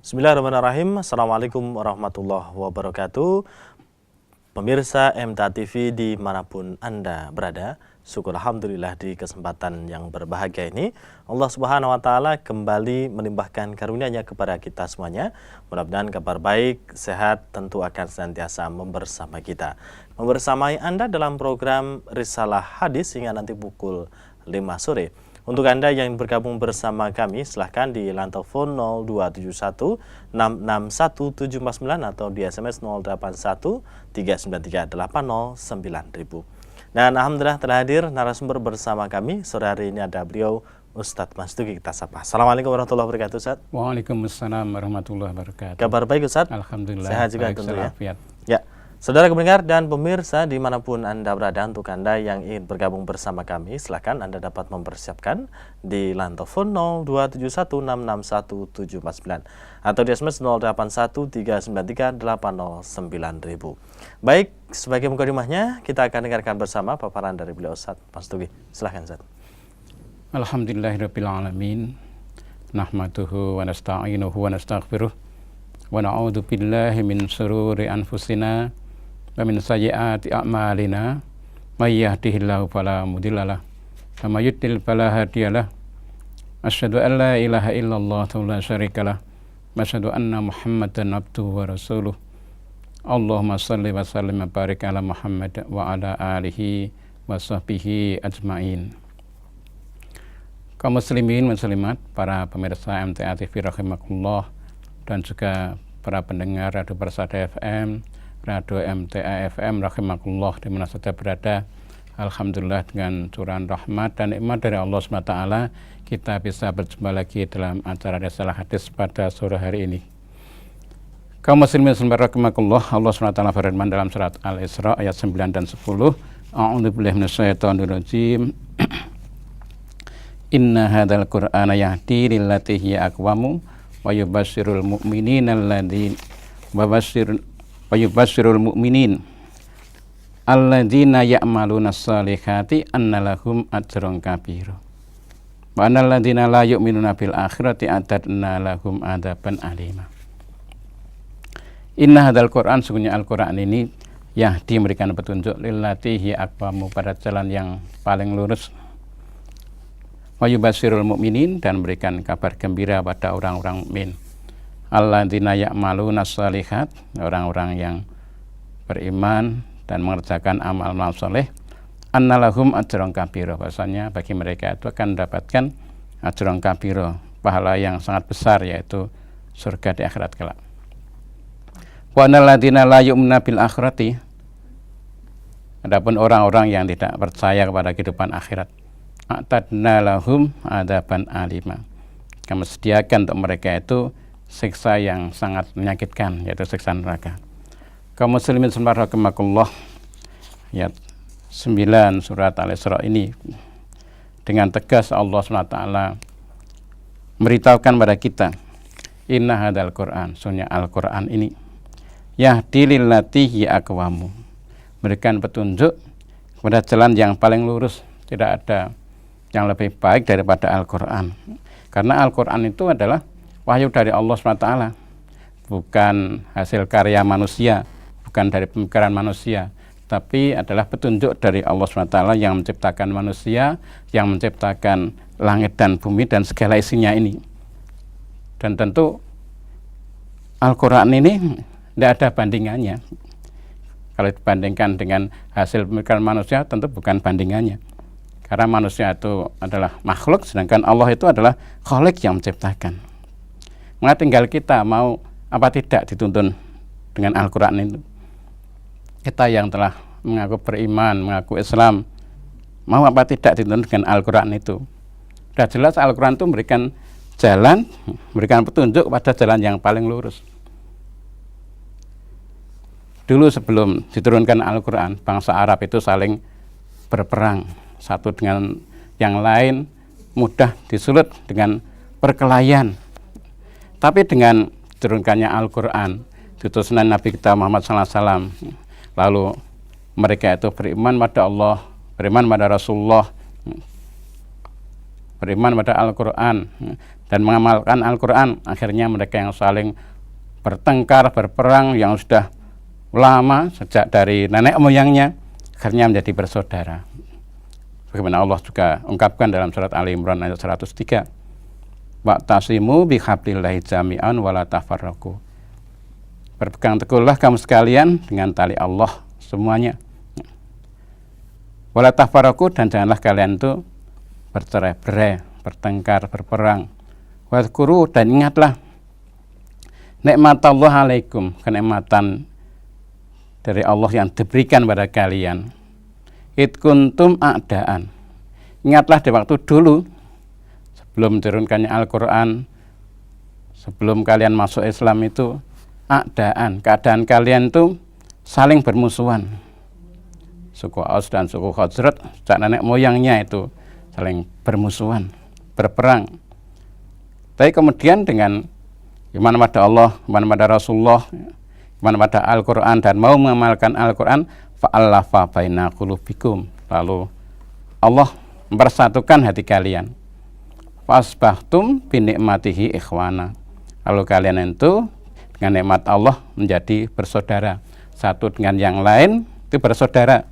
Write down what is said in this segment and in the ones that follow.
Bismillahirrahmanirrahim. Assalamualaikum warahmatullahi wabarakatuh. Pemirsa MTA TV dimanapun Anda berada, syukur alhamdulillah di kesempatan yang berbahagia ini Allah Subhanahu wa Ta'ala kembali melimpahkan karunia-Nya kepada kita semuanya. Mudah-mudahan kabar baik, sehat tentu akan senantiasa membersama kita, membersamai Anda dalam program Risalah Hadis hingga nanti pukul 5 sore. Untuk Anda yang bergabung bersama kami, silahkan di line telepon 0271 661 749 atau di SMS 081 393 809.000. Dan alhamdulillah telah hadir narasumber bersama kami. Sore hari ini ada beliau Ustadz Mas Dugi, kita sapa. Assalamualaikum warahmatullahi wabarakatuh, Ustadz. Waalaikumsalam warahmatullahi wabarakatuh. Kabar baik, Ustadz? Alhamdulillah. Sehat juga baik, tentu ya. Ya. Saudara pendengar dan pemirsa dimanapun Anda berada, untuk Anda yang ingin bergabung bersama kami, silakan Anda dapat mempersiapkan di line telepon 0271661749 atau di SMS 081393809000. Baik, sebagai mukadimahnya kita akan dengarkan bersama paparan dari beliau Ustadz Mas Dugi. Silakan, Ustadz. Alhamdulillahirabbil alamin. Nahmaduhu wa nasta'inuhu wa nastaghfiruh. Wa na'udzu billahi min shururi anfusina wa min sayyiati a'malina. May yahdihillahu fala mudhillalah wa may yudlil fala hadiyalah. Asyhadu an la ilaha illallah wa la syarikalah wa asyhadu anna Muhammadan abduhu wa rasuluh. Allahumma shalli wa sallim wa barik ala Muhammad wa ala alihi wa sahbihi ajmain. Kaum muslimin muslimat, para pemirsa MTA TV rahimakumullah, dan juga para pendengar Radio Persada FM, Radio MTA FM rahimakumullah di mana saja berada. Alhamdulillah dengan curahan rahmat dan nikmat dari Allah SWT kita bisa berjumpa lagi dalam acara Risalah Hadis pada sore hari ini. Kaum muslimin rahimakumullah, Allah SWT berfirman dalam surat Al-Isra ayat 9 dan 10. A'udzubillahi minasyaitonirrajim. Inna hadzal Qur'ana yahdi lillati hiya aqwamu wa yubasyirul mu'minin alladzina ya'maluna shalihati annalahum ajran kabira wa annal ladzina la yu'minuna bil akhirati a'tadna lahum adzaban alima. Inna hadzal Qur'an, sungguhnya Al-Qur'an ini yahdi, memberikan petunjuk lillati hiya aqwamu, pada jalan yang paling lurus, wa yubasyirul mu'minin, dan memberikan kabar gembira pada orang-orang mukmin, alladzina ya'maluna shalihat, orang-orang yang beriman dan mengerjakan amal-amal soleh, annalahum ajran kabira, bahasanya bagi mereka itu akan mendapatkan ajran kabira, pahala yang sangat besar, yaitu surga di akhirat kelak. Wa annal ladzina la yu'minuna bil akhirati, adapun orang-orang yang tidak percaya kepada kehidupan akhirat, a'tadna lahum adzaban alima, kami sediakan untuk mereka itu siksa yang sangat menyakitkan, yaitu siksa neraka. Kaum muslimin rahimakumullah, ayat 9 surat Al-Isra ini dengan tegas Allah SWT memberitahukan pada kita, inna hadzal Qur'an, sungguhnya Al-Qur'an ini yahdi lillati hiya aqwamu, memberikan petunjuk kepada jalan yang paling lurus. Tidak ada yang lebih baik daripada Al-Quran, karena Al-Quran itu adalah wahyu dari Allah SWT, bukan hasil karya manusia, bukan dari pemikiran manusia, tapi adalah petunjuk dari Allah SWT yang menciptakan manusia, yang menciptakan langit dan bumi dan segala isinya ini. Dan tentu Al-Quran ini tidak ada bandingannya. Kalau dibandingkan dengan hasil pemikiran manusia, tentu bukan bandingannya. Karena manusia itu adalah makhluk, sedangkan Allah itu adalah Khalik yang menciptakan. Maka tinggal kita mau apa tidak dituntun dengan Al-Quran itu. Kita yang telah mengaku beriman, mengaku Islam, mau apa tidak dituntun dengan Al-Quran itu. Sudah jelas Al-Quran itu memberikan jalan, memberikan petunjuk pada jalan yang paling lurus. Dulu sebelum diturunkan Al-Quran, bangsa Arab itu saling berperang satu dengan yang lain, mudah disulut dengan perkelahian. Tapi dengan turunkannya Al-Quran, diutusnya Nabi kita Muhammad SAW, lalu mereka itu beriman pada Allah, beriman pada Rasulullah, beriman pada Al-Quran dan mengamalkan Al-Quran, akhirnya mereka yang saling bertengkar, berperang yang sudah lama sejak dari nenek moyangnya, akhirnya menjadi bersaudara. Bagaimana Allah juga ungkapkan dalam surat Ali Imran ayat 103, wa'tasimu bihablillahi jami'an wala tafarraqu. Berpegang teguhlah kamu sekalian dengan tali Allah semuanya. Wala tafarraqu, dan janganlah kalian itu bercerai-berai, bertengkar, berperang. Wadhkuru, dan ingatlah nikmatullah alaikum, kenikmatan dari Allah yang diberikan pada kalian. Id kuntum a'daan. Ingatlah di waktu dulu sebelum turunkannya Al-Quran, sebelum kalian masuk Islam itu a'daan, keadaan kalian itu saling bermusuhan. Suku Aus dan suku Khazraj sejak nenek moyangnya itu saling bermusuhan, berperang. Tapi kemudian dengan iman pada Allah, iman pada Rasulullah, iman pada Al-Quran, dan mau mengamalkan Al-Quran, fa'allafa baina qulubikum, lalu Allah mempersatukan hati kalian. Fasbahtum binikmatihi ikhwana, lalu kalian itu dengan nikmat Allah menjadi bersaudara, satu dengan yang lain itu bersaudara.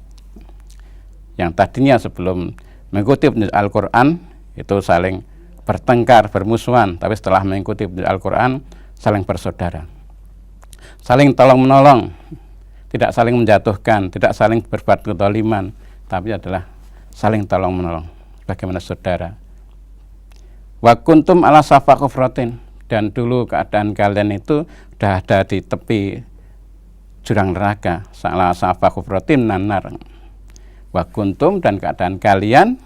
Yang tadinya sebelum mengikuti Al-Quran itu saling bertengkar, bermusuhan, tapi setelah mengikuti Al-Quran saling bersaudara, saling tolong-menolong, tidak saling menjatuhkan, tidak saling berbuat kezaliman, tapi adalah saling tolong-menolong bagaimana saudara. Wa kuntum ala safa kufratin, dan dulu keadaan kalian itu sudah ada di tepi jurang neraka, ala safa kufratin nanar. Wa kuntum, dan keadaan kalian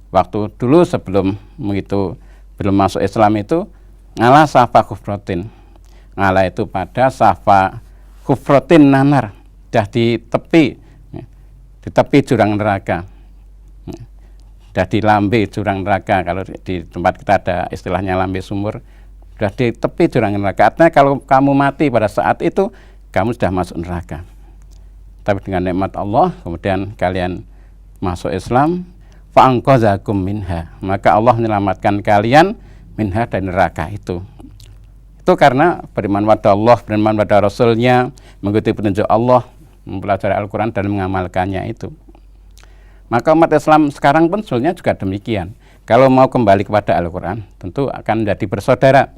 waktu dulu sebelum itu belum masuk Islam itu ala safa kufratin, ala itu pada safa kufratin nanar, sudah di tepi jurang neraka, sudah di lambe jurang neraka. Kalau di tempat kita ada istilahnya lambe sumur, sudah di tepi jurang neraka. Artinya kalau kamu mati pada saat itu, kamu sudah masuk neraka. Tapi dengan nikmat Allah, kemudian kalian masuk Islam, fa'anqadzakum minha, maka Allah menyelamatkan kalian minha, dari neraka itu. Itu karena beriman pada Allah, beriman pada Rasulnya, mengikuti petunjuk Allah, mempelajari Al-Quran dan mengamalkannya itu. Maka umat Islam sekarang pun sebenarnya juga demikian. Kalau mau kembali kepada Al-Quran, tentu akan menjadi bersaudara,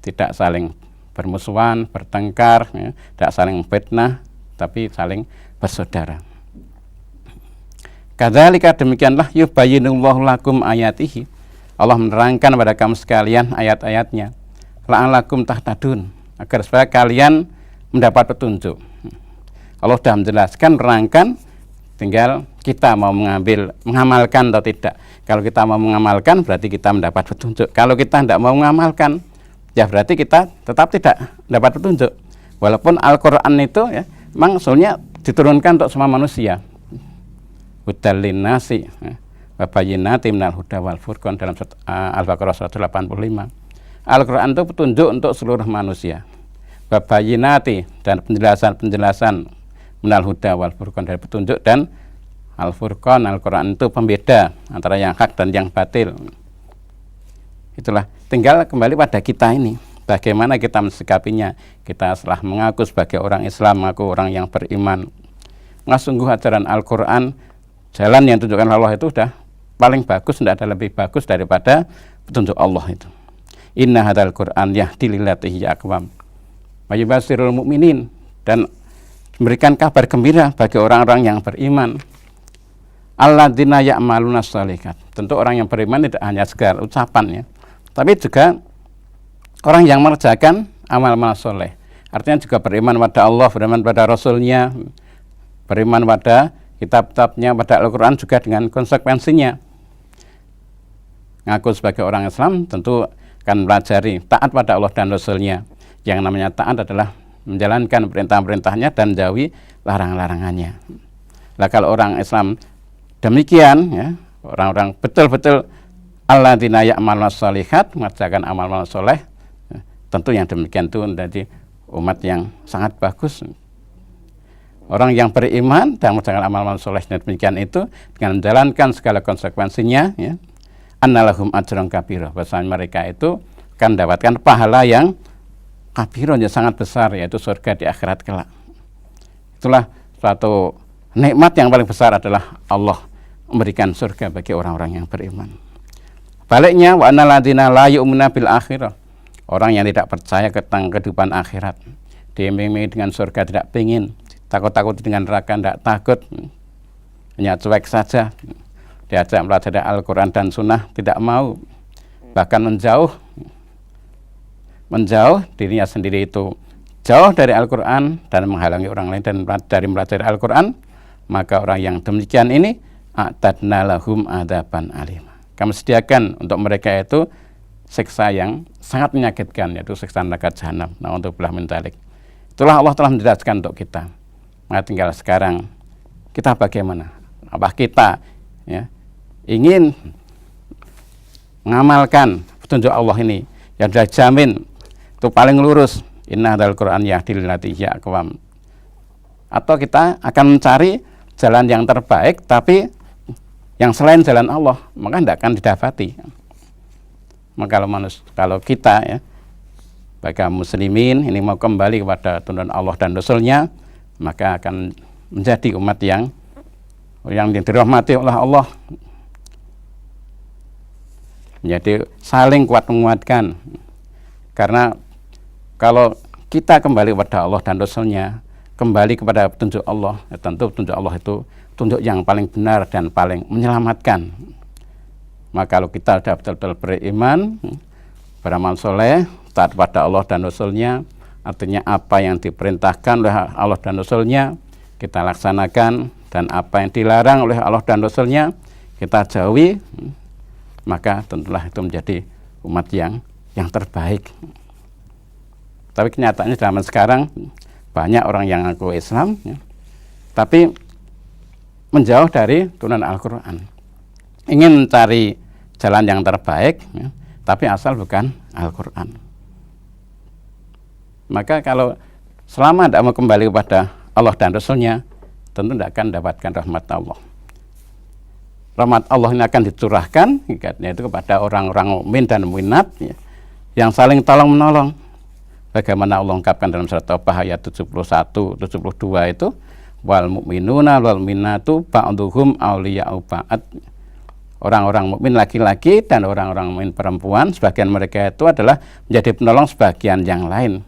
tidak saling bermusuhan, bertengkar, ya, tidak saling fitnah, tapi saling bersaudara. Kadzalika, demikianlah yubayyinullahu lakum ayatihi, Allah menerangkan pada kamu sekalian ayat-ayatnya, la'alakum tahtadun, agar supaya kalian mendapat petunjuk. Allah sudah menjelaskan, menerangkan, tinggal kita mau mengamalkan atau tidak. Kalau kita mau mengamalkan, berarti kita mendapat petunjuk. Kalau kita tidak mau mengamalkan, ya berarti kita tetap tidak dapat petunjuk. Walaupun Al-Quran itu ya, memang sebenarnya diturunkan untuk semua manusia. Hudal linnasi wa bayyinatin minal huda wal furqan, dalam Al-Baqarah 185. Al-Quran itu petunjuk untuk seluruh manusia. Wa bayyinati, dan penjelasan-penjelasan minal huda wal furqan, dari petunjuk, dan Al-Furqan, Al-Quran itu pembeda antara yang hak dan yang batil. Itulah, tinggal kembali pada kita ini, bagaimana kita mensikapinya. Kita setelah mengaku sebagai orang Islam, mengaku orang yang beriman, sungguh ajaran Al-Quran, jalan yang ditunjukkan Allah itu sudah paling bagus, tidak ada lebih bagus daripada petunjuk Allah itu. Inna hadzal Qur'an yahdi lillati hiya aqwam wa yubashshirul mu'minin, dan memberikan kabar gembira bagi orang-orang yang beriman. Alladzina ya'maluna shalihat, tentu orang yang beriman tidak hanya sekedar ucapan ya, tapi juga orang yang mengerjakan amal-amal soleh. Artinya juga beriman pada Allah, beriman pada Rasulnya, beriman pada kitab-kitabnya, pada Al-Quran, juga dengan konsekuensinya. Ngaku sebagai orang Islam tentu akan pelajari taat pada Allah dan Rasulnya. Yang namanya taat adalah menjalankan perintah-perintahnya dan menjauhi larang-larangannya. Nah, kalau orang Islam demikian ya, orang-orang betul-betul alladzina ya'maluna shalihat, mengerjakan amal-amal soleh, ya, tentu yang demikian itu menjadi umat yang sangat bagus. Orang yang beriman dan mengerjakan amal-amal soleh demikian itu dengan menjalankan segala konsekuensinya ya, annalahum ajran kabira, bahwasanya mereka itu akan mendapatkan pahala yang kabirun, yang sangat besar, yaitu surga di akhirat kelak. Itulah suatu nikmat yang paling besar adalah Allah memberikan surga bagi orang-orang yang beriman. Baliknya, wa annal ladzina la yu'minuna bil akhirah, orang yang tidak percaya tentang kehidupan akhirat, diiming-imingi dengan surga tidak pengin, takut-takut dengan neraka tidak takut, hanya cuek saja, diajak mempelajari Al-Quran dan Sunnah tidak mau, bahkan menjauh dirinya sendiri itu jauh dari Al-Quran dan menghalangi orang lain dari mempelajari Al-Quran, maka orang yang demikian ini a'tadna lahum adzaban alim, kami sediakan untuk mereka itu siksa yang sangat menyakitkan, yaitu siksa neraka jahanam. Nah, untuk belah min dzalik. Itulah Allah telah menjelaskan untuk kita. Maka tinggal sekarang kita bagaimana? Apa kita ingin mengamalkan petunjuk Allah ini yang sudah jamin itu paling lurus, inna hadzal Qur'an yahdi lillati hiya aqwam, atau kita akan mencari jalan yang terbaik tapi yang selain jalan Allah, maka tidak akan didapati. Maka kalau kita bagi muslimin ini mau kembali kepada tuntunan Allah dan Rasulnya, maka akan menjadi umat yang dirahmati oleh Allah, menjadi saling kuat menguatkan. Karena kalau kita kembali kepada Allah dan Rasulnya, kembali kepada petunjuk Allah, tentu petunjuk Allah itu petunjuk yang paling benar dan paling menyelamatkan. Maka kalau kita sudah betul-betul beriman, beramal soleh, taat pada Allah dan Rasulnya, artinya apa yang diperintahkan oleh Allah dan Rasulnya kita laksanakan, dan apa yang dilarang oleh Allah dan Rasulnya kita jauhi, maka tentulah itu menjadi umat yang terbaik. Tapi kenyataannya zaman sekarang banyak orang yang ngaku Islam, tapi menjauh dari turunan Al-Quran, ingin mencari jalan yang terbaik, tapi asal bukan Al-Quran. Maka kalau selama tidak mau kembali kepada Allah dan Rasulnya, tentu tidak akan mendapatkan rahmat Allah. Rahmat Allah ini akan dicurahkan yaitu kepada orang-orang mukmin dan mukminat yang saling tolong menolong. Bagaimana Allah ungkapkan dalam surat Taubah ayat 71, 72 itu, wal mu'minuna wal mu'minatu ba'duhum awliya'u ba'd. Orang-orang mukmin laki-laki dan orang-orang mukmin perempuan, sebagian mereka itu adalah menjadi penolong sebagian yang lain.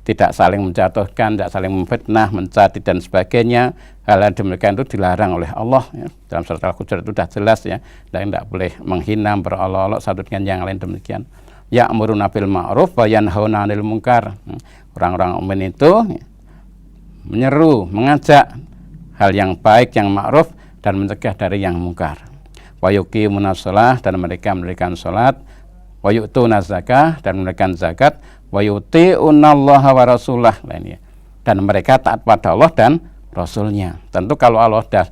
Tidak saling menjatuhkan, tidak saling memfitnah, mencaci dan sebagainya. Hal yang demikian itu dilarang oleh Allah. Dalam surat Al-Hujurat itu sudah jelas dan tidak boleh menghina, berolok-olok satu dengan yang lain demikian. Ya'muruna bil ma'ruf wa yanhauna 'anil munkar. Orang-orang mukmin itu menyeru, mengajak hal yang baik, yang ma'ruf, dan mencegah dari yang mungkar. Wa yuqimuna shalah, dan mereka mendirikan salat, wa yu'tuna zakah, dan memberikan zakat, wa yuti'unallaha wa rasulah, dan mereka taat pada Allah dan Rasulnya. Tentu kalau Allah sudah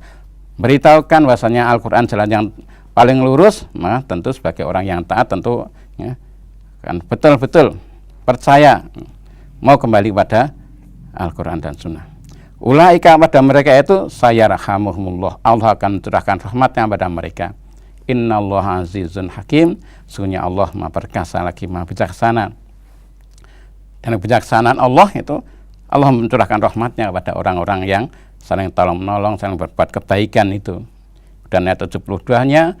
beritahukan bahwasanya Al-Quran jalan yang paling lurus, maka tentu sebagai orang yang taat tentu kan betul-betul percaya mau kembali pada Al-Quran dan Sunnah. Ulaika, pada mereka itu sayarhamuhumullah, Allah akan mencurahkan rahmatnya pada mereka. Innallaha azizun hakim, sesungguhnya Allah Maha perkasa lagi Maha bijaksana. Dan kebijaksanaan Allah itu Allah mencurahkan rahmatnya kepada orang-orang yang saling tolong menolong, saling berbuat kebaikan itu. Dan ayat 72-nya,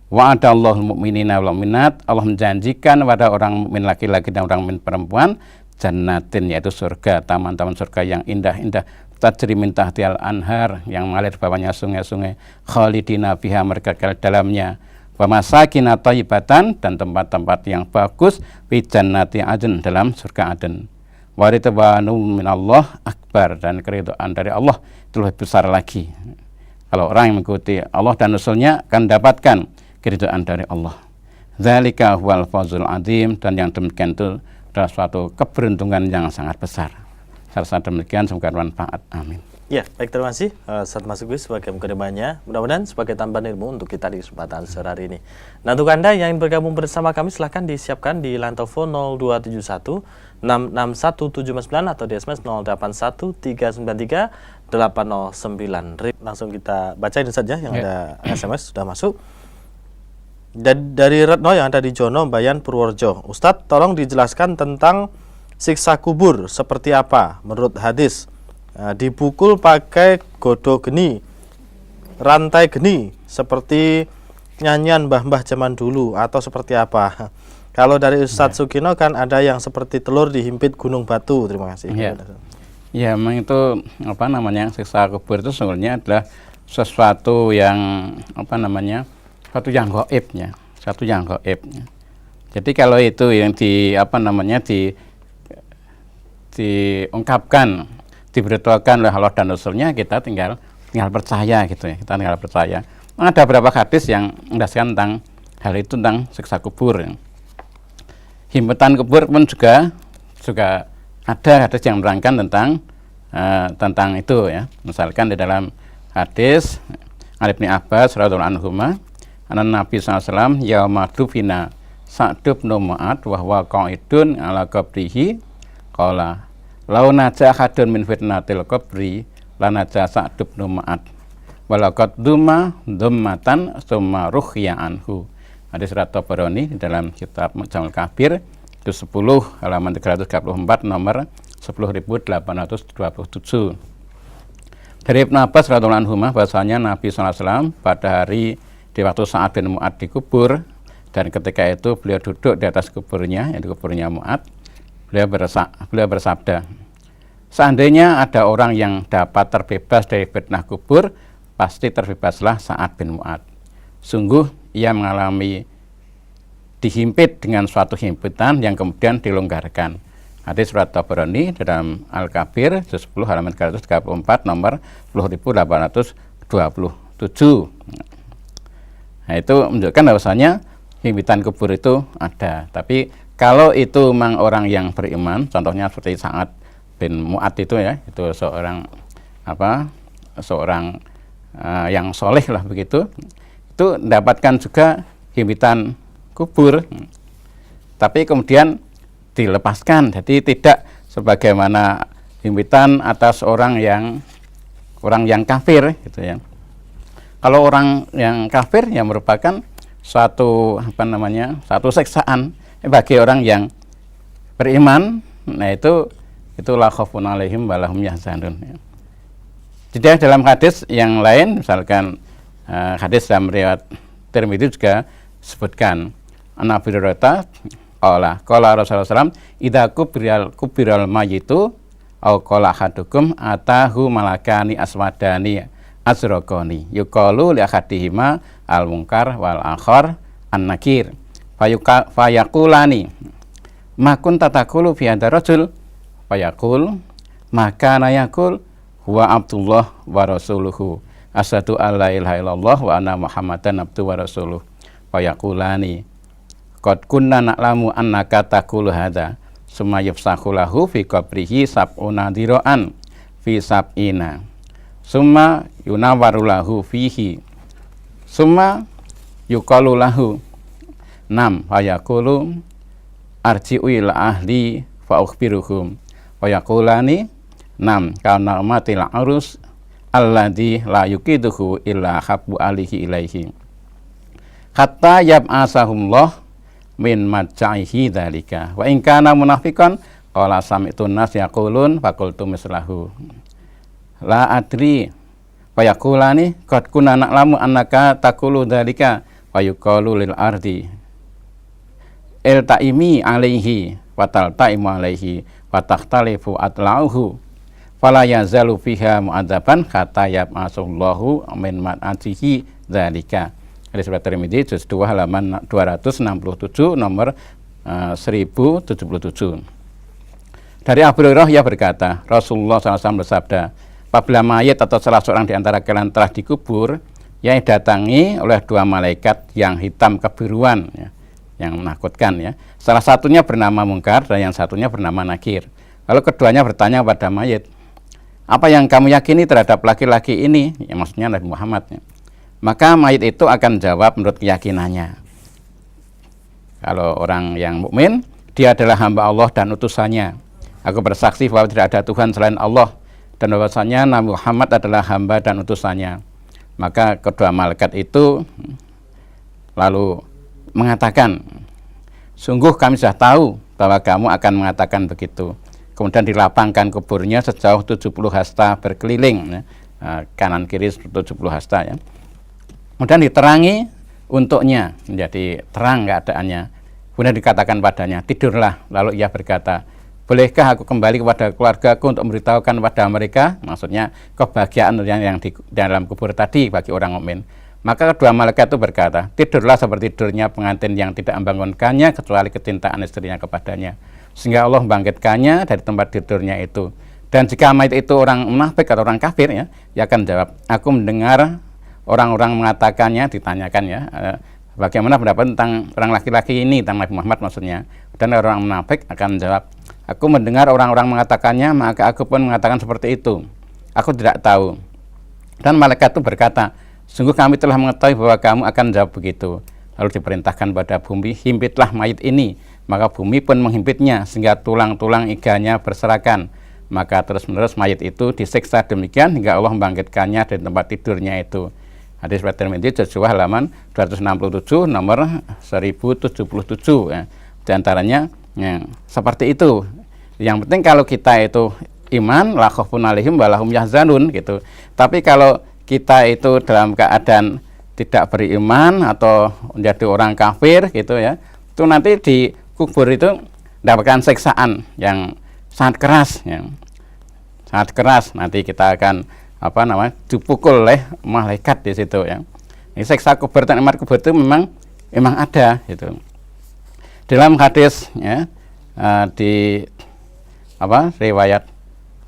wa'adallahu mu'minina wal mu'minat, Allah menjanjikan kepada orang mukmin laki-laki dan orang mukmin perempuan jannatin, yaitu surga, taman-taman surga yang indah-indah, tajri min tahtihal anhar, yang mengalir bawahnya sungai-sungai, khalidina fiha, mereka kekal dalamnya, wa masakin thayyibatan, dan tempat-tempat yang bagus, fi jannati adn, dalam surga Aden, wa ridwanu minallah akbar, dan keridhaan dari Allah itu lebih besar lagi. Kalau orang yang mengikuti Allah dan Rasulnya akan mendapatkan keridhaan dari Allah. Dzalika huwal fawzul azim, dan yang demikian itu adalah suatu keberuntungan yang sangat besar. Saya demikian, semoga bermanfaat. Amin. Ya, baik, terima kasih Ustaz Masugui sebagai mukadimahnya. Mudah-mudahan sebagai tambahan ilmu untuk kita di kesempatan sore hari ini. Nah, untuk Anda yang ingin bergabung bersama kami, silahkan disiapkan di line telepon 0271 661 799 atau di SMS 081 393 809. Langsung kita bacain saja yang ada SMS sudah masuk. Dari Retno yang ada di Jono, Bayan, Purworejo. Ustadz, tolong dijelaskan tentang siksa kubur seperti apa menurut hadis. Dipukul pakai godo geni, rantai geni, seperti nyanyian mbah-mbah zaman dulu atau seperti apa? Kalau dari Ustadz Sugino kan ada yang seperti telur dihimpit gunung batu. Terima kasih. Ya, memang itu apa namanya, siksa kubur itu sebenarnya adalah sesuatu yang apa namanya, satu yang gaibnya, satu yang gaibnya. Jadi kalau itu yang di apa namanya diungkapkan, diberitahukan oleh Allah dan Rasulnya, kita tinggal percaya gitu ya, kita tinggal percaya. Ada beberapa hadis yang menjelaskan tentang hal itu, tentang siksa kubur. Himpitan kubur pun juga ada hadis yang menerangkan tentang itu ya. Misalkan di dalam hadis Ibnu Abbas radhiyallahu anhuma, Nabi sallallahu yauma dufina Sa'd bin Mu'adz wa huwa qa'idun ala qabrihi qala law naja hadun min fitnatil qabri lanaja Sa'd bin Mu'adz walaqad dummatan summa ruhya anhu. Hadis riwayat Tabarani di dalam kitab Mu'jamul Kabir itu 10 halaman 334 nomor 10.827. Dari Ibnu Abbas radhiyallahu anhu bahwasanya Nabi SAW pada hari di waktu Sa'd bin Mu'adz dikubur, dan ketika itu beliau duduk di atas kuburnya, yaitu kuburnya Mu'adz, beliau bersabda, seandainya ada orang yang dapat terbebas dari fitnah kubur, pasti terbebaslah Sa'd bin Mu'adz. Sungguh ia mengalami dihimpit dengan suatu himpitan yang kemudian dilonggarkan. Hadis riwayat Tabarani dalam Al-Kabir 10 halaman 334 nomor 10.827. Nah, itu menunjukkan bahwasanya himpitan kubur itu ada. Tapi kalau itu memang orang yang beriman, contohnya seperti Sa'd bin Mu'adz itu ya, itu seorang yang soleh lah begitu, itu mendapatkan juga himpitan kubur, tapi kemudian dilepaskan, jadi tidak sebagaimana himpitan atas orang yang kafir gitu ya. Kalau orang yang kafir yang merupakan satu siksaan bagi orang yang beriman, nah itu la khaufun 'alaihim wa lahum yahzanun. Jadi dalam hadis yang lain, misalkan hadis dalam riwayat Tirmidzi juga sebutkan Nabi Hurairah qala Rasulullah SAW idza kubiral mayyitu au qala hadukum atahu malakani aswadani azraqani yuqalu li ahadihima al munkar wal akhar an nakir fayaqulani ma kunta taqulu fi hadha rajul fayaqul maka nayaqul huwa Abdullah wa rasuluhu asyhadu alla ilaha illallah wa anna muhammadan abduhu wa rasuluh fayaqulani qad kunna na'lamu annaka taqulu hadza summa yufsahu lahu fi qabrihi sab'una dira'an fi sab'ina summa yunawwaru lahu fihi summa yuqalu lahu nam fayaqulu arji'u ila ahli fa ukhbiruhum fayaqulani nam kana matil arus alladzi la yuqiduhu illa habbu alihi ilaihi hatta yab'asahumullah min madja'ihi dzalika wa in kana munafiqan qala sami'tu nas yaqulun faqultu mislahu la adri wa yaqulani qad kunna na'lamu annaka taqulu dzalika wa yuqalu lil ardi iltaimi alaihi wa taltaimu alaihi wa takhtalifu atlauhu fala yazalu fiha mu'adzaban hatta yab'asullahu min madja'ihi dzalika. Hadis riwayat Tirmidzi juz 2 halaman 267 nomor 1077. Dari Abu Hurairah ia berkata, Rasulullah SAW bersabda, apabila mayat atau salah seorang di antara kalian telah dikubur, ia didatangi oleh dua malaikat yang hitam kebiruan, ya, yang menakutkan. Ya. Salah satunya bernama Munkar dan yang satunya bernama Nakir. Lalu keduanya bertanya pada mayat, apa yang kamu yakini terhadap laki-laki ini? Ya, maksudnya Nabi Muhammad. Ya. Maka mayit itu akan jawab menurut keyakinannya. Kalau orang yang mukmin, dia adalah hamba Allah dan utusannya. Aku bersaksi bahwa tidak ada Tuhan selain Allah dan bahwasanya Nabi Muhammad adalah hamba dan utusannya. Maka kedua malaikat itu lalu mengatakan, sungguh kami sudah tahu bahwa kamu akan mengatakan begitu. Kemudian dilapangkan kuburnya sejauh 70 hasta berkeliling, ya. Kanan kiri 70 hasta, ya. Kemudian diterangi untuknya, menjadi terang keadaannya. Kemudian dikatakan padanya, tidurlah. Lalu ia berkata, bolehkah aku kembali kepada keluargaku untuk memberitahukan kepada mereka, maksudnya kebahagiaan yang di dalam kubur tadi bagi orang mukmin. Maka kedua malaikat itu berkata, tidurlah seperti tidurnya pengantin yang tidak membangunkannya kecuali kecintaan istrinya kepadanya, sehingga Allah membangkitkannya dari tempat tidurnya itu. Dan jika mayit itu orang munafik atau orang kafir, ya, ia akan jawab, aku mendengar orang-orang mengatakannya, ditanyakan, ya, bagaimana pendapat tentang orang laki-laki ini, tentang Nabi Muhammad maksudnya. Dan orang munafik akan menjawab, aku mendengar orang-orang mengatakannya, maka aku pun mengatakan seperti itu. Aku tidak tahu. Dan malaikat itu berkata, sungguh kami telah mengetahui bahwa kamu akan jawab begitu. Lalu diperintahkan pada bumi, himpitlah mayit ini. Maka bumi pun menghimpitnya, sehingga tulang-tulang iganya berserakan. Maka terus-menerus mayit itu disiksa demikian hingga Allah membangkitkannya dari tempat tidurnya itu. Hadis riwayat Tirmidzi juz 2 halaman 267 nomor 1077, ya. Di antaranya, ya, seperti itu. Yang penting kalau kita itu iman, la khaufun 'alaihim wa lahum yahzanun, gitu. Tapi kalau kita itu dalam keadaan tidak beriman atau menjadi orang kafir, gitu, ya, itu nanti di kubur itu mendapatkan siksaan yang sangat keras, ya. Sangat keras. Nanti kita akan dipukul oleh malaikat di situ, ya. Ini siksa kubur dan nikmat kubur itu memang ada, gitu. Dalam hadis, ya, di riwayat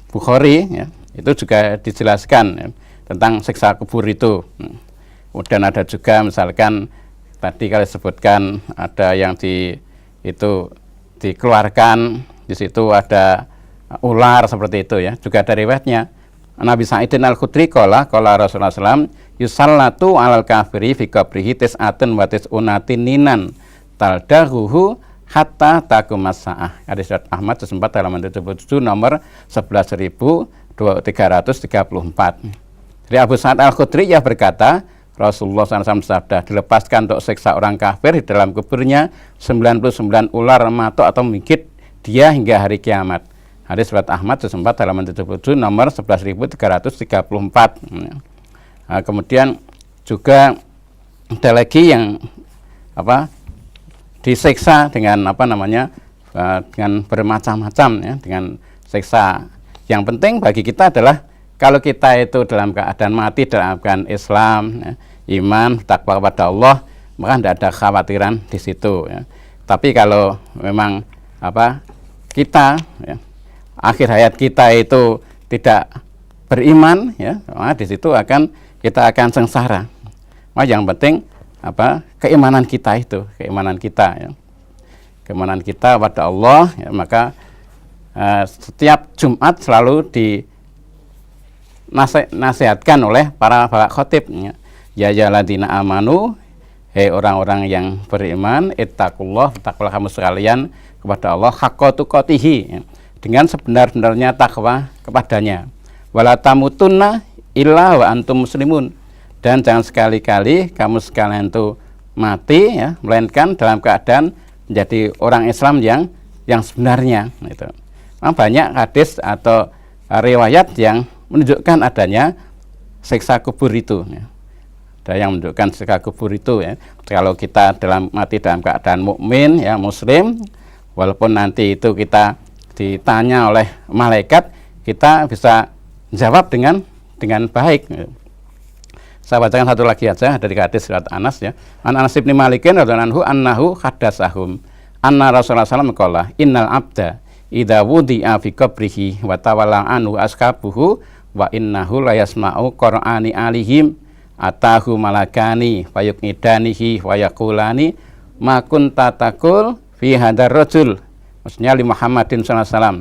Bukhari, ya, itu juga dijelaskan, ya, tentang siksa kubur itu. Kemudian ada juga misalkan tadi kalau disebutkan ada yang dikeluarkan, di situ ada ular seperti itu, ya. Juga ada riwayatnya Nabi Sa'idin Al-Khudri qala Rasulullah SAW, yusallatu alal kafiri fi qabrihi tis'atun wa tis'unatin ninan taldahuhu hatta taqumas sa'ah. Hadis riwayat Ahmad 4 halaman 77 nomor 11.334. Dari Abu Sa'id Al-Khudri ia berkata, Rasulullah SAW bersabda, dilepaskan untuk siksa orang kafir di dalam kuburnya 99 ular matok atau menggigit dia hingga hari kiamat. Hadis riwayat Ahmad 4 halaman 77 nomor 11.334. Nah, kemudian juga ada lagi yang disiksa dengan dengan bermacam-macam, ya, dengan siksa. Yang penting bagi kita adalah kalau kita itu dalam keadaan mati dalam keadaan Islam, ya, iman, takwa kepada Allah, maka tidak ada kekhawatiran di situ, ya. Tapi kalau memang kita, ya, akhir hayat kita itu tidak beriman, ya, maka di situ kita akan sengsara. Maka yang penting keimanan kita itu, keimanan kita, ya. Keimanan kita pada Allah, ya, maka setiap Jumat selalu nasihatkan oleh para khatib, ya ayyuhalladzina amanu, hei orang-orang yang beriman, ittaqullah, bertakwalah kamu sekalian kepada Allah haqqa tuqatihi, ya, dengan sebenar-benarnya takwa kepadanya. Wala tamutunna illa wa antum muslimun, dan jangan sekali-kali kamu sekalian itu mati, ya, melainkan dalam keadaan menjadi orang Islam yang sebenarnya, gitu. Banyak hadis atau riwayat yang menunjukkan adanya siksa kubur itu, ya. Ada yang menunjukkan siksa kubur itu, ya. Kalau kita mati dalam keadaan mukmin, ya, muslim, walaupun nanti itu kita ditanya oleh malaikat, kita bisa jawab dengan baik. Saya bacakan satu lagi aja dari hadis riwayat Anas, ya. An Anas bin Malik radhiyallahu anhu annahu haddatsahum anna Rasulullah sallallahu alaihi wasallam qala innal abda idza wudi'a fi qabrihi wa tawalla anhu ashabuhu wa innahu la yasma'u qur'ani alihim atahu malakani fayuqidanihi wa yaqulani ma kunta taqul fi hadzal rajul, maksudnya li Muhammadin sallallahu alaihi wasallam.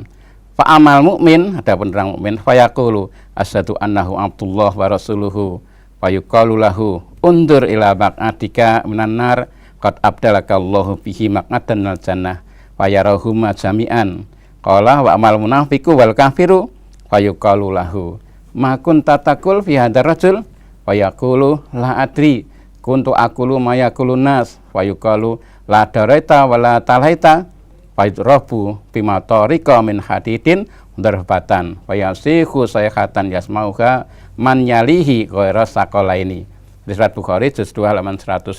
Fa amal mukmin, adapun orang mukmin, fayaqulu asyhadu annahu abdullah wa rasuluhu wa yuqalu lahu undur ila baqatika minan nar qad abdalakallahu bihi maq'adan minal jannah wa yarahuma jami'an. Qala wa amal munafiqu wal kafiru fa yuqalu lahu ma kunta taqul fi hadzal rajul wa yaqulu la adri kuntu aqulu ma yaqulun nas wa yuqalu la daraita wa la talaita wa yudrabu bima tariqa min hadidin darbatan wa yasihu sayhatan yasmauha man yalihi ghaira saqalaini. Di surat Bukhari juz 2 halaman 102.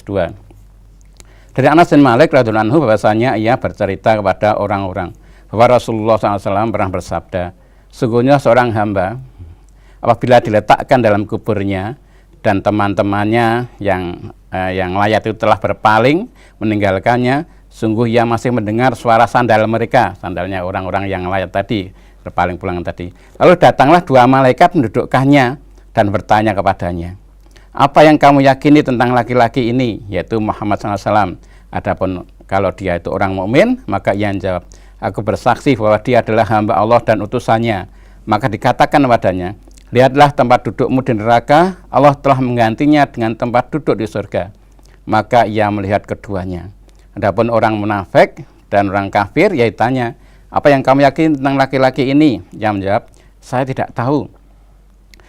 Dari Anas bin Malik radhiyallahu anhu bahwasanya ia bercerita kepada orang-orang bahwa Rasulullah SAW pernah bersabda, sungguhnya seorang hamba apabila diletakkan dalam kuburnya dan teman-temannya yang layat itu telah berpaling meninggalkannya, sungguh ia masih mendengar suara sandal mereka, sandalnya orang-orang yang layat tadi, berpaling pulang tadi. Lalu datanglah dua malaikat mendudukkannya dan bertanya kepadanya, apa yang kamu yakini tentang laki-laki ini, yaitu Muhammad SAW? Adapun kalau dia itu orang mukmin, maka ia menjawab, aku bersaksi bahwa dia adalah hamba Allah dan utusannya. Maka dikatakan kepadanya, lihatlah tempat dudukmu di neraka, Allah telah menggantinya dengan tempat duduk di surga. Maka ia melihat keduanya. Adapun orang munafik dan orang kafir, ia tanya, apa yang kamu yakin tentang laki-laki ini? Ia menjawab, saya tidak tahu.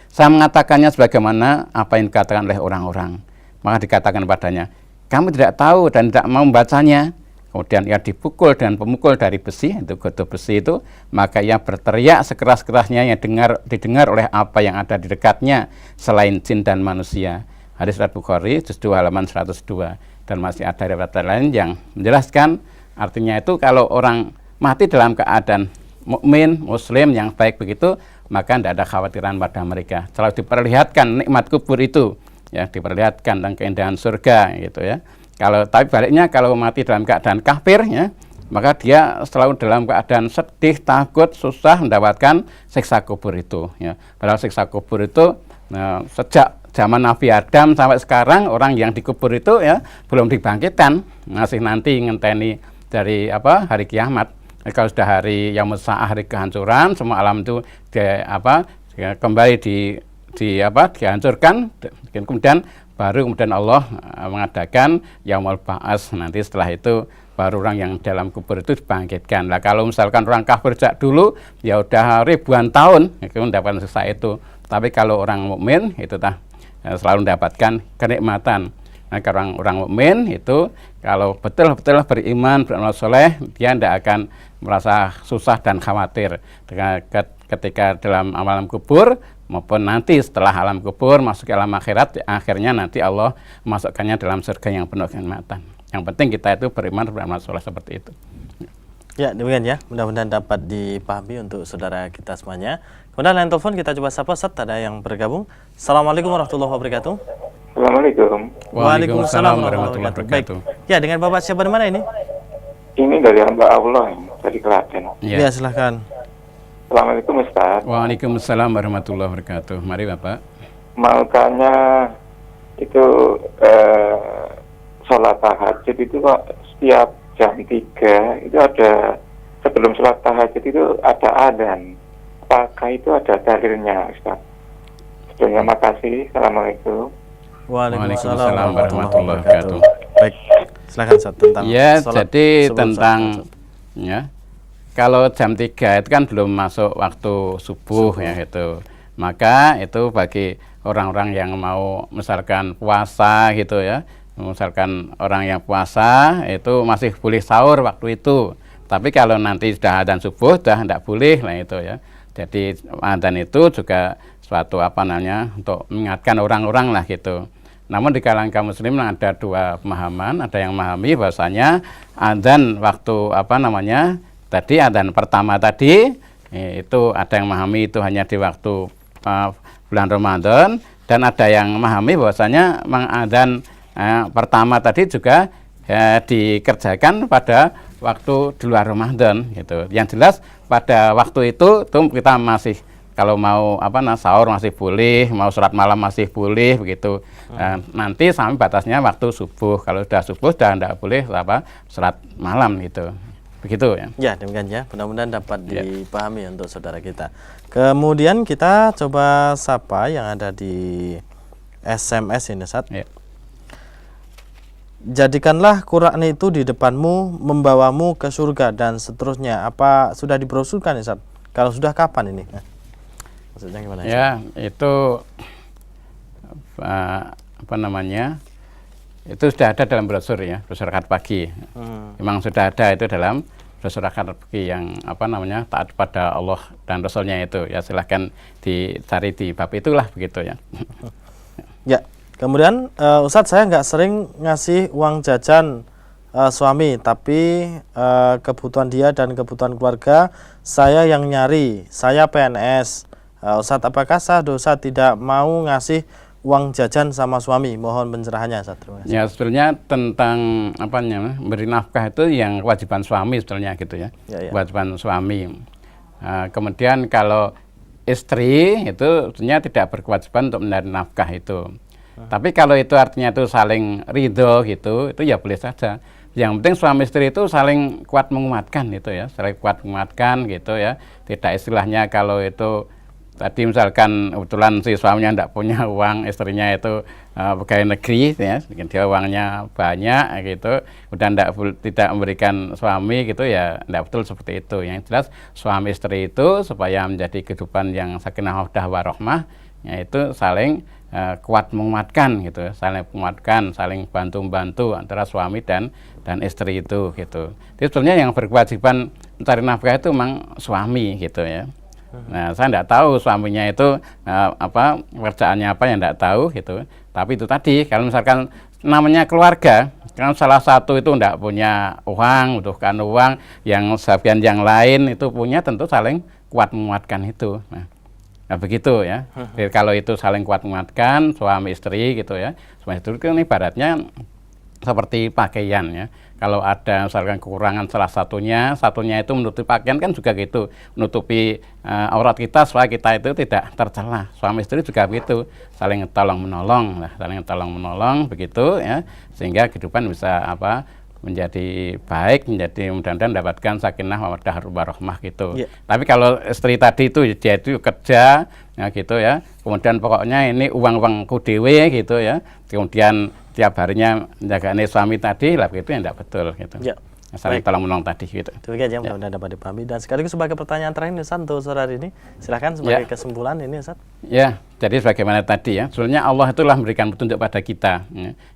Saya mengatakannya sebagaimana apa yang dikatakan oleh orang-orang. Maka dikatakan padanya, kamu tidak tahu dan tidak mau membacanya. Kemudian ia dipukul dengan pemukul dari besi, itu gotoh besi itu, maka ia berteriak sekeras-kerasnya yang didengar oleh apa yang ada di dekatnya selain jin dan manusia. Hadis riwayat Bukhari juz 2 halaman 102. Dan masih ada riwayat lain yang menjelaskan artinya itu kalau orang mati dalam keadaan mukmin, muslim yang baik begitu, maka tidak ada khawatiran pada mereka. Selalu diperlihatkan nikmat kubur itu, ya, diperlihatkan tentang keindahan surga gitu ya. Tapi baliknya kalau mati dalam keadaan kafir, ya, maka dia selalu dalam keadaan sedih, takut, susah mendapatkan siksa kubur itu. Ya. Padahal siksa kubur itu sejak zaman Nabi Adam sampai sekarang orang yang dikubur itu ya belum dibangkitkan, masih nanti ngenteni dari hari kiamat. Kalau sudah hari yaumul sa'ah, hari kehancuran, semua alam itu kembali dihancurkan, kemudian Allah mengadakan yaumul ba'ats. Nanti setelah itu baru orang yang dalam kubur itu dibangkitkan. Nah, kalau misalkan orang kafir sejak dulu ya udah ribuan tahun itu mendapatkan siksa itu. Tapi kalau orang mukmin itu selalu mendapatkan kenikmatan. Nah, kalau orang mukmin itu kalau betul-betul beriman, beramal soleh, dia tidak akan merasa susah dan khawatir ketika dalam alam kubur maupun nanti setelah alam kubur masuk ke alam akhirat, akhirnya nanti Allah masukkannya dalam surga yang penuh kenikmatan. Yang penting kita itu beriman, beramal soleh seperti itu. Ya, demikian ya. Mudah-mudahan dapat dipahami untuk saudara kita semuanya. Kemudian lain telepon kita coba sapa, Ustaz, ada yang bergabung. Assalamualaikum warahmatullahi wabarakatuh. Assalamualaikum. Waalaikumsalam warahmatullahi wabarakatuh. Ya, dengan Bapak siapa di mana ini? Ini dari hamba Allah dari Klaten. Ya, silahkan. Assalamualaikum Ustaz. Waalaikumsalam warahmatullahi wabarakatuh. Mari Bapak. Mau tanya itu sholat tahajud itu kok setiap jam 3 itu ada, sebelum sholat tahajud itu ada adzan. Apakah itu ada dalilnya Ustaz? Sebelumnya makasih. Assalamualaikum. Waalaikumsalam warahmatullahi wabarakatuh. Baik, silakan Ustaz tentang ya, sholat jadi tentang ya. Kalau jam 3 itu kan belum masuk waktu subuh ya itu. Maka itu bagi orang-orang yang mau misalkan puasa gitu ya. Misalkan orang yang puasa itu masih boleh sahur waktu itu. Tapi kalau nanti sudah adzan subuh sudah tidak boleh lah itu ya. Jadi adzan itu juga suatu untuk mengingatkan orang-orang lah gitu. Namun di kalangan kaum muslim ada dua pemahaman, ada yang memahami bahwasanya adzan waktu tadi adzan pertama tadi itu ada yang memahami itu hanya di waktu bulan Ramadan, dan ada yang memahami bahwasanya adzan pertama tadi juga dikerjakan pada waktu di luar Ramadan gitu. Yang jelas pada waktu itu kita masih kalau mau sahur masih boleh, mau sholat malam masih boleh begitu. Nanti sampai batasnya waktu subuh. Kalau sudah subuh sudah tidak boleh sholat malam gitu. Begitu ya. Ya, demikian ya. Mudah-mudahan dapat dipahami untuk saudara kita. Kemudian kita coba sapa yang ada di SMS ini, Ustaz. Ya. Jadikanlah Quran itu di depanmu, membawamu ke surga dan seterusnya. Apa sudah dibrosurkan, Ustaz? Kalau sudah kapan ini? Maksudnya gimana? Ya, itu Itu sudah ada dalam brosur ya, brosur akad pagi. Memang sudah ada itu dalam brosur akad pagi yang taat pada Allah dan Rasulnya itu. Ya silahkan dicari di bab itulah begitu ya. Ya, kemudian Ustadz, saya nggak sering ngasih uang jajan suami, tapi kebutuhan dia dan kebutuhan keluarga saya yang nyari. Saya PNS. Ustadz, apakah sah dosa tidak mau ngasih uang jajan sama suami? Mohon pencerahannya, Ustadz. Terima kasih. Ya sebenarnya tentang beri nafkah itu yang kewajiban suami sebetulnya gitu ya. Kewajiban suami. Kemudian kalau istri itu sebenarnya tidak berkewajiban untuk mencari nafkah itu. Tapi kalau itu artinya itu saling ridho gitu, itu ya boleh saja. Yang penting suami istri itu saling kuat menguatkan gitu ya, saling kuat menguatkan gitu ya. Tidak istilahnya kalau itu tadi misalkan kebetulan si suaminya tidak punya uang, istrinya itu pegawai negeri ya, dia uangnya banyak gitu, udah tidak memberikan suami gitu ya, tidak betul seperti itu. Yang jelas suami istri itu supaya menjadi kehidupan yang sakinah mawaddah warahmah, yaitu saling kuat menguatkan gitu, saling menguatkan, saling bantu-bantu antara suami dan istri itu gitu. Jadi sebenarnya yang berkewajiban mencari nafkah itu memang suami gitu ya. Nah, saya tidak tahu suaminya itu pekerjaannya apa, yang tidak tahu gitu. Tapi itu tadi, kalau misalkan namanya keluarga, kan salah satu itu tidak punya uang, butuhkan uang, yang sebagian yang lain itu punya, tentu saling kuat menguatkan itu. Nah begitu ya. Jadi kalau itu saling kuat menguatkan suami istri gitu ya. Suami istri itu ibaratnya seperti pakaian ya. Kalau ada misalkan kekurangan salah satunya itu menutupi pakaian kan juga gitu, menutupi aurat kita supaya kita itu tidak tercela. Suami istri juga begitu, saling tolong menolong lah, saling tolong menolong begitu ya, sehingga kehidupan bisa menjadi baik, menjadi mudah-mudahan mendapatkan sakinah mawaddah warahmah gitu. Tapi kalau istri tadi itu dia itu kerja ya gitu ya, kemudian pokoknya ini uang-uangku dewe gitu ya, kemudian tiap harinya menjagani suami tadi lah, begitu yang tidak betul gitu. Saling tolong menolong tadi gitu. Demikian ya, mudah-mudahan dapat dipahami. Dan sekaligus sebagai pertanyaan terakhir nih Ustaz untuk sore hari ini, silakan sebagai kesimpulan ini Ustaz. Ya, jadi sebagaimana tadi ya, sebenarnya Allah itulah memberikan petunjuk pada kita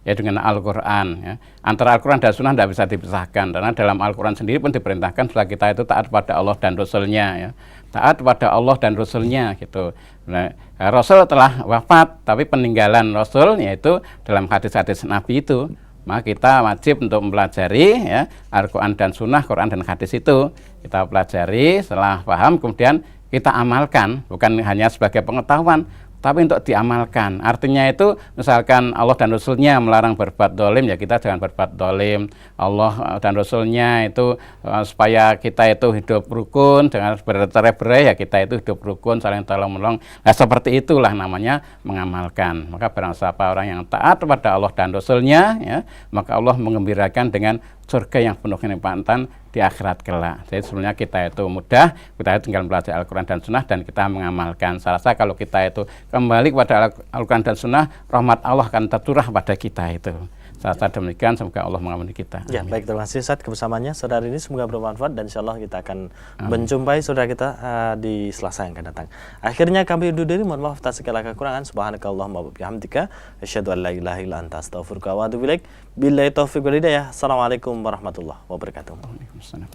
ya dengan Al-Quran ya. Antara Al-Quran dan Sunnah tidak bisa dipisahkan, karena dalam Al-Quran sendiri pun diperintahkan supaya kita itu taat pada Allah dan Rasulnya ya. Taat pada Allah dan Rasulnya gitu. Nah, Rasul telah wafat, tapi peninggalan Rasul yaitu dalam hadis-hadis Nabi itu, maka kita wajib untuk mempelajari ya Al-Quran dan Sunnah, Quran dan hadis itu kita pelajari, setelah paham kemudian kita amalkan, bukan hanya sebagai pengetahuan, tapi untuk diamalkan. Artinya itu misalkan Allah dan Rasulnya melarang berbuat dolim, ya kita jangan berbuat dolim. Allah dan Rasulnya itu supaya kita itu hidup rukun, jangan bercerai-berai, ya kita itu hidup rukun, saling tolong-menolong. Nah seperti itulah namanya mengamalkan. Maka barang siapa orang yang taat kepada Allah dan Rasulnya, ya, maka Allah mengembirakan dengan surga yang penuh kenikmatan di akhirat kelak. Jadi sebenarnya kita itu mudah, kita itu tinggal belajar Al-Quran dan Sunnah dan kita mengamalkan. Saya rasa kalau kita itu kembali kepada Al-Quran dan Sunnah, rahmat Allah akan tercurah pada kita itu. Saya rasa demikian, semoga Allah mengampuni kita. Ya, baik, terima kasih Ustaz kebersamaannya saudara ini, semoga bermanfaat dan insyaallah kita akan menjumpai saudara kita di Selasa yang akan datang. Akhirnya kami undur diri, mohon maaf atas segala kekurangan. Subhanakallahumma wa bihamdika asyhadu an la ilaha illa anta astaghfiruka wa atubu ilaik. Billahi taufiq wal hidayah. Assalamualaikum warahmatullahi wabarakatuh. Waalaikumsalam.